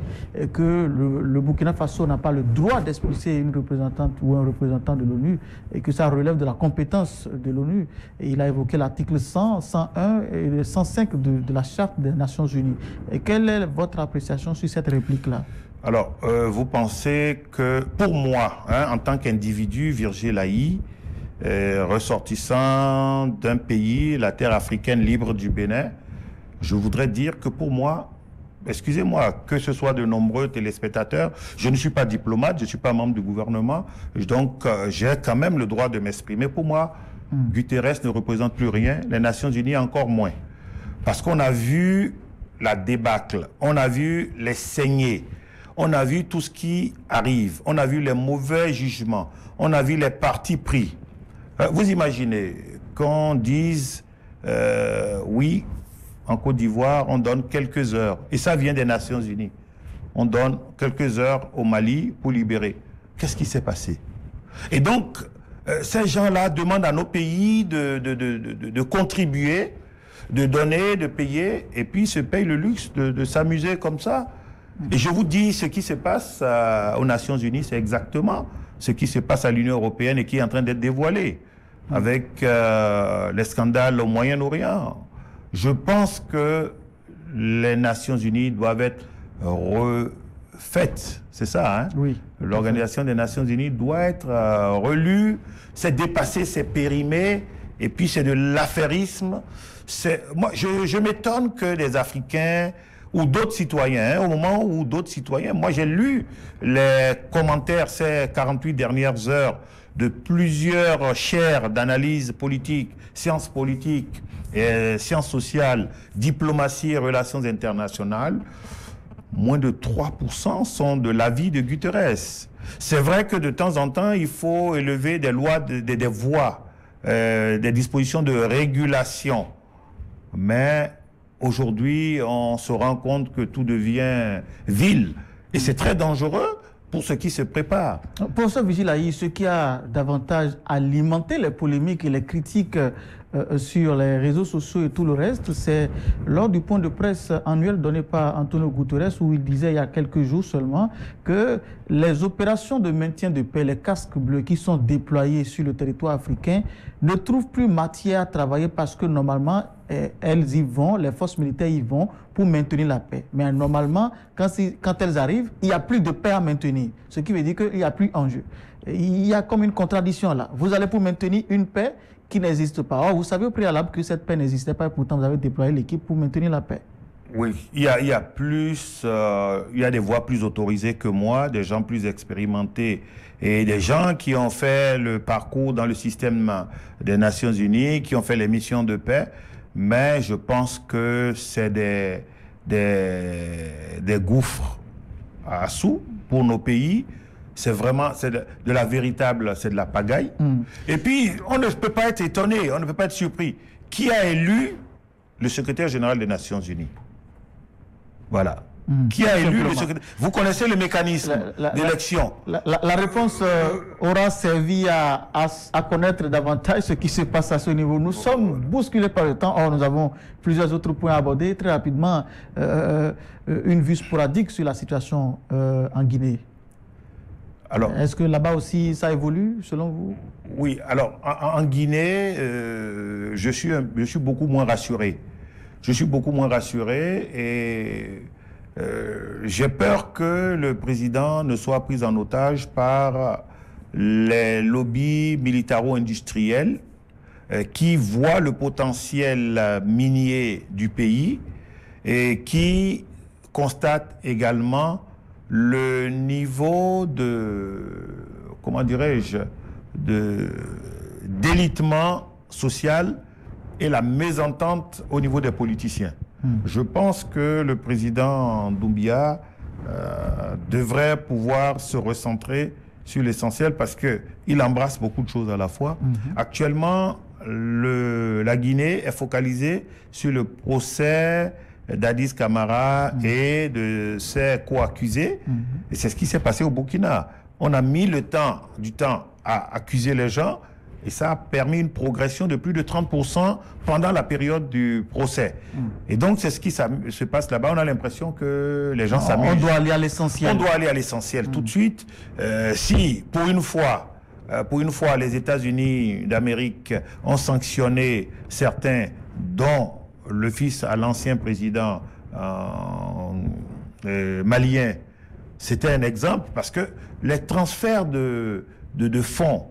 que le Burkina Faso n'a pas le droit d'expulser une représentante ou un représentant de l'ONU et que ça relève de la compétence de l'ONU. Et il a évoqué l'article 100, 101 et 105 de la Charte des Nations Unies. Et quelle est votre appréciation sur cette réplique-là? Alors, vous pensez que, pour moi, en tant qu'individu, Virgile Aï, ressortissant d'un pays, la terre africaine libre du Bénin, je voudrais dire que pour moi, excusez-moi, que ce soit de nombreux téléspectateurs, je ne suis pas diplomate, je ne suis pas membre du gouvernement, donc j'ai quand même le droit de m'exprimer. Pour moi, Guterres ne représente plus rien, les Nations Unies encore moins. Parce qu'on a vu la débâcle, on a vu les saignées, on a vu tout ce qui arrive, on a vu les mauvais jugements, on a vu les partis pris. Vous imaginez qu'on dise, oui, en Côte d'Ivoire, on donne quelques heures, et ça vient des Nations Unies, on donne quelques heures au Mali pour libérer. Qu'est-ce qui s'est passé? Et donc, ces gens-là demandent à nos pays de contribuer, de donner, de payer, et puis se payent le luxe de s'amuser comme ça. Et je vous dis, ce qui se passe aux Nations Unies, c'est exactement ce qui se passe à l'Union européenne et qui est en train d'être dévoilé avec les scandales au Moyen-Orient. Je pense que les Nations Unies doivent être faite, c'est ça, hein? Oui. L'Organisation des Nations Unies doit être relue, c'est dépasser, c'est périmer, et puis c'est de l'affairisme. Moi, je m'étonne que des Africains ou d'autres citoyens, au moment où d'autres citoyens, moi j'ai lu les commentaires ces 48 dernières heures de plusieurs chaires d'analyse politique, sciences politiques, et sciences sociales, diplomatie et relations internationales, moins de 3% sont de l'avis de Guterres. C'est vrai que de temps en temps, il faut élever des lois, des voies, des dispositions de régulation. Mais aujourd'hui, on se rend compte que tout devient vil. Et c'est très dangereux pour ceux qui se préparent. Professeur Vigil, ce qui a davantage alimenté les polémiques et les critiques sur les réseaux sociaux et tout le reste, c'est lors du point de presse annuel donné par Antonio Guterres, où il disait il y a quelques jours seulement que les opérations de maintien de paix, les casques bleus qui sont déployés sur le territoire africain, ne trouvent plus matière à travailler parce que normalement, elles y vont, les forces militaires y vont pour maintenir la paix. Mais normalement, quand elles arrivent, il n'y a plus de paix à maintenir, ce qui veut dire qu'il n'y a plus d'enjeu. Il y a comme une contradiction là. Vous allez pour maintenir une paix qui n'existe pas. Or, vous savez au préalable que cette paix n'existait pas et pourtant vous avez déployé l'équipe pour maintenir la paix. Oui, il y a des voix plus autorisées que moi, des gens plus expérimentés et des gens qui ont fait le parcours dans le système des Nations Unies, qui ont fait les missions de paix. Mais je pense que c'est des gouffres à sous pour nos pays. C'est vraiment de la véritable, c'est de la pagaille. Et puis, on ne peut pas être étonné, on ne peut pas être surpris. Qui a élu le secrétaire général des Nations Unies? Voilà. Qui a élu le secrétaire? Vous connaissez le mécanisme d'élection. La réponse aura servi à connaître davantage ce qui se passe à ce niveau. Nous sommes bousculés par le temps. Or, nous avons plusieurs autres points à aborder. Très rapidement, une vue sporadique sur la situation en Guinée. Est-ce que là-bas aussi ça évolue selon vous? Oui, alors en Guinée, je suis beaucoup moins rassuré. Je suis beaucoup moins rassuré et j'ai peur que le président ne soit pris en otage par les lobbies militaro-industriels qui voient le potentiel minier du pays et qui constatent également le niveau de, comment dirais-je, d'élitement social et la mésentente au niveau des politiciens. Je pense que le président Doumbia devrait pouvoir se recentrer sur l'essentiel parce qu'il embrasse beaucoup de choses à la fois. Actuellement, la Guinée est focalisée sur le procès d'Addis Camara et de ses co-accusés. Et c'est ce qui s'est passé au Burkina. On a mis du temps à accuser les gens et ça a permis une progression de plus de 30% pendant la période du procès. Et donc, c'est ce qui se passe là-bas. On a l'impression que les gens s'amusent. On doit aller à l'essentiel. On doit aller à l'essentiel tout de suite. Si, pour une fois, les États-Unis d'Amérique ont sanctionné certains, dont le fils à l'ancien président malien, c'était un exemple parce que les transferts de fonds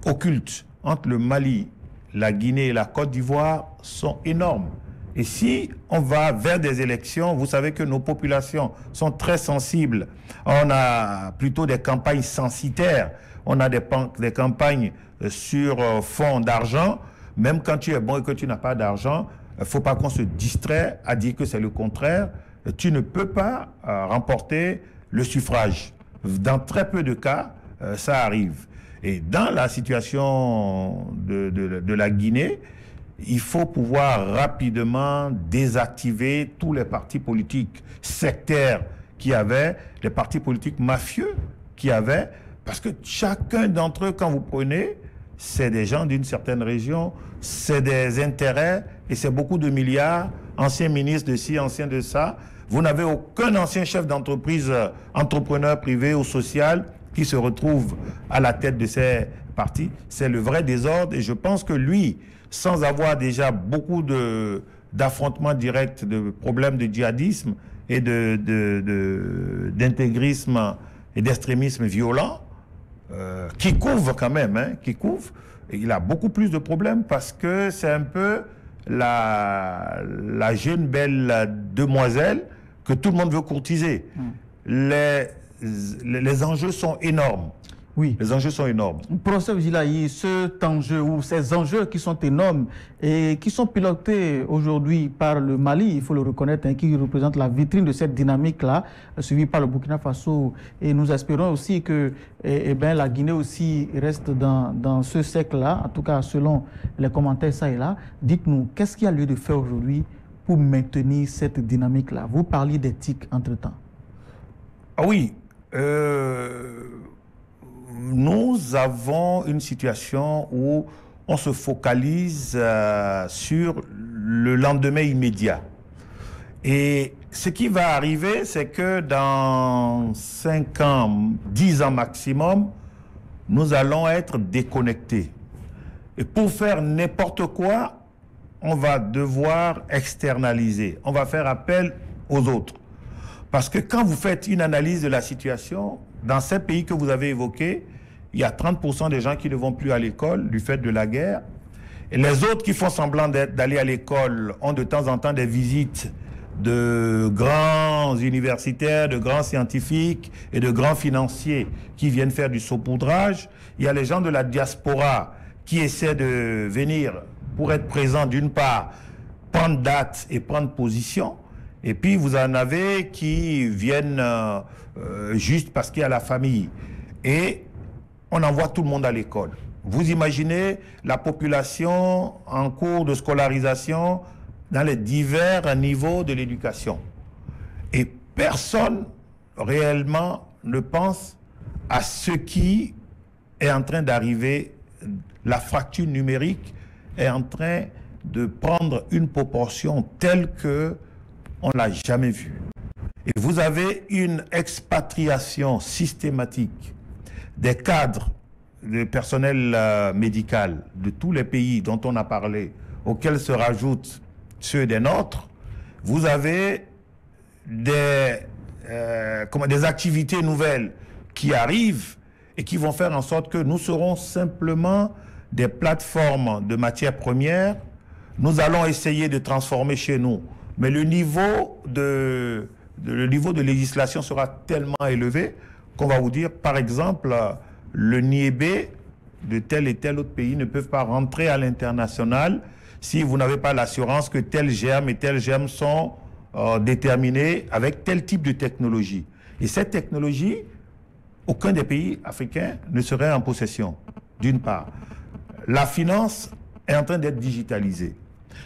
occultes entre le Mali, la Guinée et la Côte d'Ivoire sont énormes. Et si on va vers des élections, vous savez que nos populations sont très sensibles. On a plutôt des campagnes censitaires, on a des campagnes sur fond d'argent. Même quand tu es bon et que tu n'as pas d'argent, il ne faut pas qu'on se distrait à dire que c'est le contraire. Tu ne peux pas remporter le suffrage. Dans très peu de cas, ça arrive. Et dans la situation de la Guinée, il faut pouvoir rapidement désactiver tous les partis politiques sectaires qu'il y avait, les partis politiques mafieux qu'il y avait, parce que chacun d'entre eux, quand vous prenez, c'est des gens d'une certaine région, c'est des intérêts et c'est beaucoup de milliards, anciens ministres de ci, anciens de ça. Vous n'avez aucun ancien chef d'entreprise, entrepreneur privé ou social qui se retrouve à la tête de ces partis. C'est le vrai désordre et je pense que lui, sans avoir déjà beaucoup d'affrontements directs, de problèmes de djihadisme, et d'intégrisme et d'extrémisme violent, qui couvre quand même, hein, qui couvre. Et il a beaucoup plus de problèmes parce que c'est un peu la jeune belle demoiselle que tout le monde veut courtiser. Les enjeux sont énormes. Oui. Les enjeux sont énormes. Professeur Vigilayi, cet enjeu ou ces enjeux qui sont énormes et qui sont pilotés aujourd'hui par le Mali, il faut le reconnaître, hein, qui représente la vitrine de cette dynamique-là, suivie par le Burkina Faso. Et nous espérons aussi que la Guinée aussi reste dans ce cercle-là, en tout cas selon les commentaires ça et là. Dites-nous, qu'est-ce qu'il y a lieu de faire aujourd'hui pour maintenir cette dynamique-là? Vous parliez d'éthique entre-temps. Ah oui. Nous avons une situation où on se focalise sur le lendemain immédiat. Et ce qui va arriver, c'est que dans 5 ans, 10 ans maximum, nous allons être déconnectés. Et pour faire n'importe quoi, on va devoir externaliser. On va faire appel aux autres. Parce que quand vous faites une analyse de la situation, dans ces pays que vous avez évoqués, il y a 30% des gens qui ne vont plus à l'école du fait de la guerre. Et les autres qui font semblant d'aller à l'école ont de temps en temps des visites de grands universitaires, de grands scientifiques et de grands financiers qui viennent faire du saupoudrage. Il y a les gens de la diaspora qui essaient de venir pour être présents d'une part, prendre date et prendre position. Et puis vous en avez qui viennent juste parce qu'il y a la famille. Et on envoie tout le monde à l'école. Vous imaginez la population en cours de scolarisation dans les divers niveaux de l'éducation. Et personne réellement ne pense à ce qui est en train d'arriver. La fracture numérique est en train de prendre une proportion telle que on ne l'a jamais vue. Et vous avez une expatriation systématique des cadres, du personnel médical de tous les pays dont on a parlé, auxquels se rajoutent ceux des nôtres. Vous avez des activités nouvelles qui arrivent et qui vont faire en sorte que nous serons simplement des plateformes de matières premières. Nous allons essayer de transformer chez nous. Mais le niveau de législation sera tellement élevé qu'on va vous dire, par exemple, le niébé de tel et tel autre pays ne peuvent pas rentrer à l'international si vous n'avez pas l'assurance que tel germe et tel germe sont déterminés avec tel type de technologie. Et cette technologie, aucun des pays africains ne serait en possession, d'une part. La finance est en train d'être digitalisée.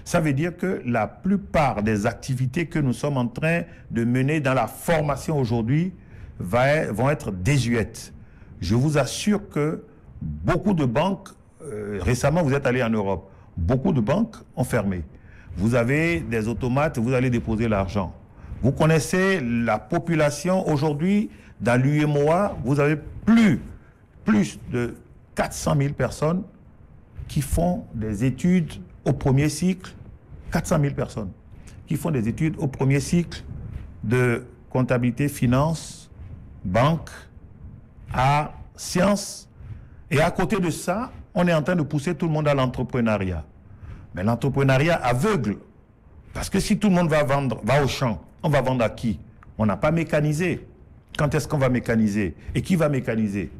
Ça veut dire que la plupart des activités que nous sommes en train de mener dans la formation aujourd'hui vont être désuètes. Je vous assure que beaucoup de banques, récemment vous êtes allé en Europe, beaucoup de banques ont fermé. Vous avez des automates, vous allez déposer l'argent. Vous connaissez la population aujourd'hui, dans l'UMOA, vous avez plus de 400 000 personnes qui font des études au premier cycle, 400 000 personnes qui font des études au premier cycle de comptabilité, finance, banque, art, sciences. Et à côté de ça, on est en train de pousser tout le monde à l'entrepreneuriat. Mais l'entrepreneuriat aveugle. Parce que si tout le monde va au champ, on va vendre à qui? On n'a pas mécanisé. Quand est-ce qu'on va mécaniser? Et qui va mécaniser?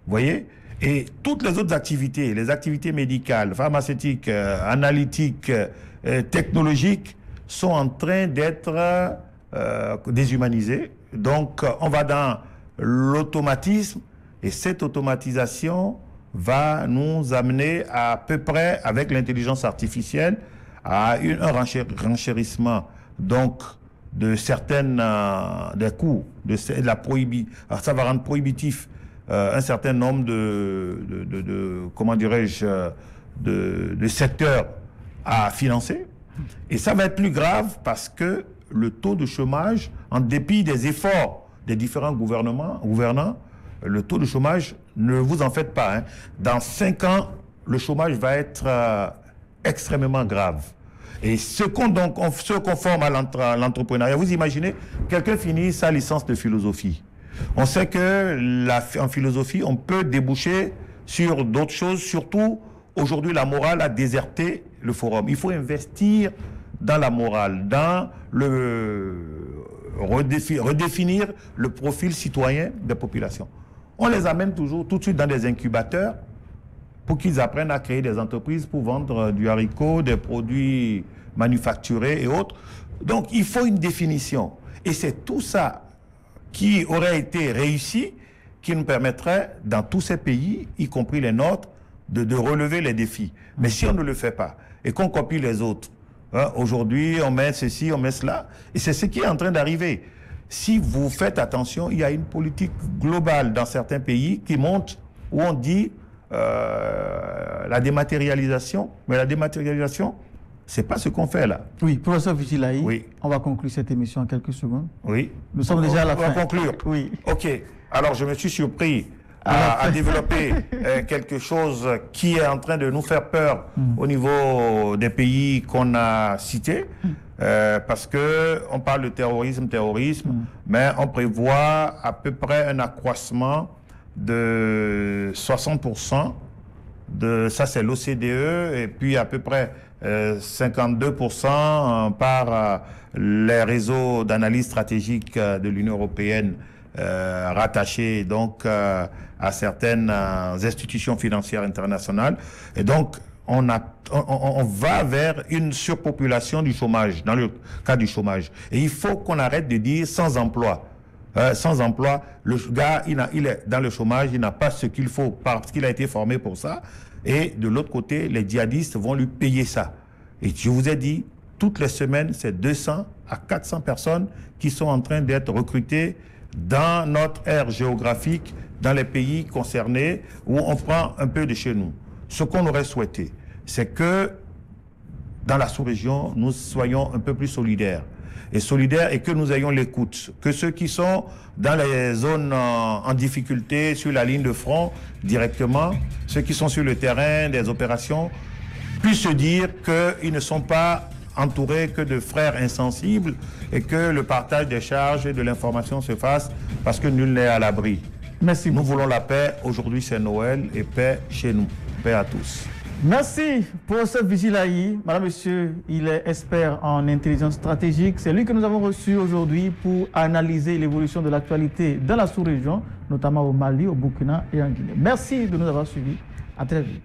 Vous voyez? Et toutes les autres activités, les activités médicales, pharmaceutiques, analytiques, technologiques, sont en train d'être déshumanisées. Donc, on va dans l'automatisme et cette automatisation va nous amener à peu près, avec l'intelligence artificielle, à un renchérissement donc de certaines des coûts, de la ça va rendre prohibitif un certain nombre comment dirais-je, de secteurs à financer. Et ça va être plus grave parce que le taux de chômage, en dépit des efforts des différents gouvernants, le taux de chômage, ne vous en faites pas, hein. Dans 5 ans, le chômage va être extrêmement grave. Et ce qu'on forme à l'entrepreneuriat, vous imaginez, quelqu'un finit sa licence de philosophie. On sait que en philosophie, on peut déboucher sur d'autres choses, surtout aujourd'hui la morale a déserté le forum. Il faut investir dans la morale, dans redéfinir le profil citoyen des populations. On les amène toujours tout de suite dans des incubateurs pour qu'ils apprennent à créer des entreprises pour vendre du haricot, des produits manufacturés et autres. Donc il faut une définition. Et c'est tout ça qui aurait été réussi, qui nous permettrait, dans tous ces pays, y compris les nôtres, de relever les défis. Mais si on ne le fait pas, et qu'on copie les autres, hein, aujourd'hui on met ceci, on met cela, et c'est ce qui est en train d'arriver. Si vous faites attention, il y a une politique globale dans certains pays qui monte, où on dit la dématérialisation, mais la dématérialisation, c'est pas ce qu'on fait là. Oui, professeur Vigilaï, oui. On va conclure cette émission en quelques secondes. Oui. Nous sommes déjà à la fin. On va conclure. Oui. Ok. Alors, je me suis surpris à développer quelque chose qui est en train de nous faire peur au niveau des pays qu'on a cités, parce que on parle de terrorisme, mais on prévoit à peu près un accroissement de 60%. Ça, c'est l'OCDE, et puis à peu près 52% par les réseaux d'analyse stratégique de l'Union européenne rattachés donc à certaines institutions financières internationales. Et donc, on va vers une surpopulation du chômage, dans le cas du chômage. Et il faut qu'on arrête de dire sans emploi. Sans emploi, le gars, il est dans le chômage, il n'a pas ce qu'il faut parce qu'il a été formé pour ça. Et de l'autre côté, les djihadistes vont lui payer ça. Et je vous ai dit, toutes les semaines, c'est 200 à 400 personnes qui sont en train d'être recrutées dans notre aire géographique, dans les pays concernés, où on prend un peu de chez nous. Ce qu'on aurait souhaité, c'est que dans la sous-région, nous soyons un peu plus solidaires. Et que nous ayons l'écoute, que ceux qui sont dans les zones en difficulté, sur la ligne de front, directement, ceux qui sont sur le terrain des opérations, puissent se dire qu'ils ne sont pas entourés que de frères insensibles et que le partage des charges et de l'information se fasse parce que nul n'est à l'abri. Merci. Nous voulons la paix. Aujourd'hui, c'est Noël et paix chez nous. Paix à tous. Merci, professeur Vigilaï. Madame, monsieur, il est expert en intelligence stratégique. C'est lui que nous avons reçu aujourd'hui pour analyser l'évolution de l'actualité dans la sous-région, notamment au Mali, au Burkina et en Guinée. Merci de nous avoir suivis. À très vite.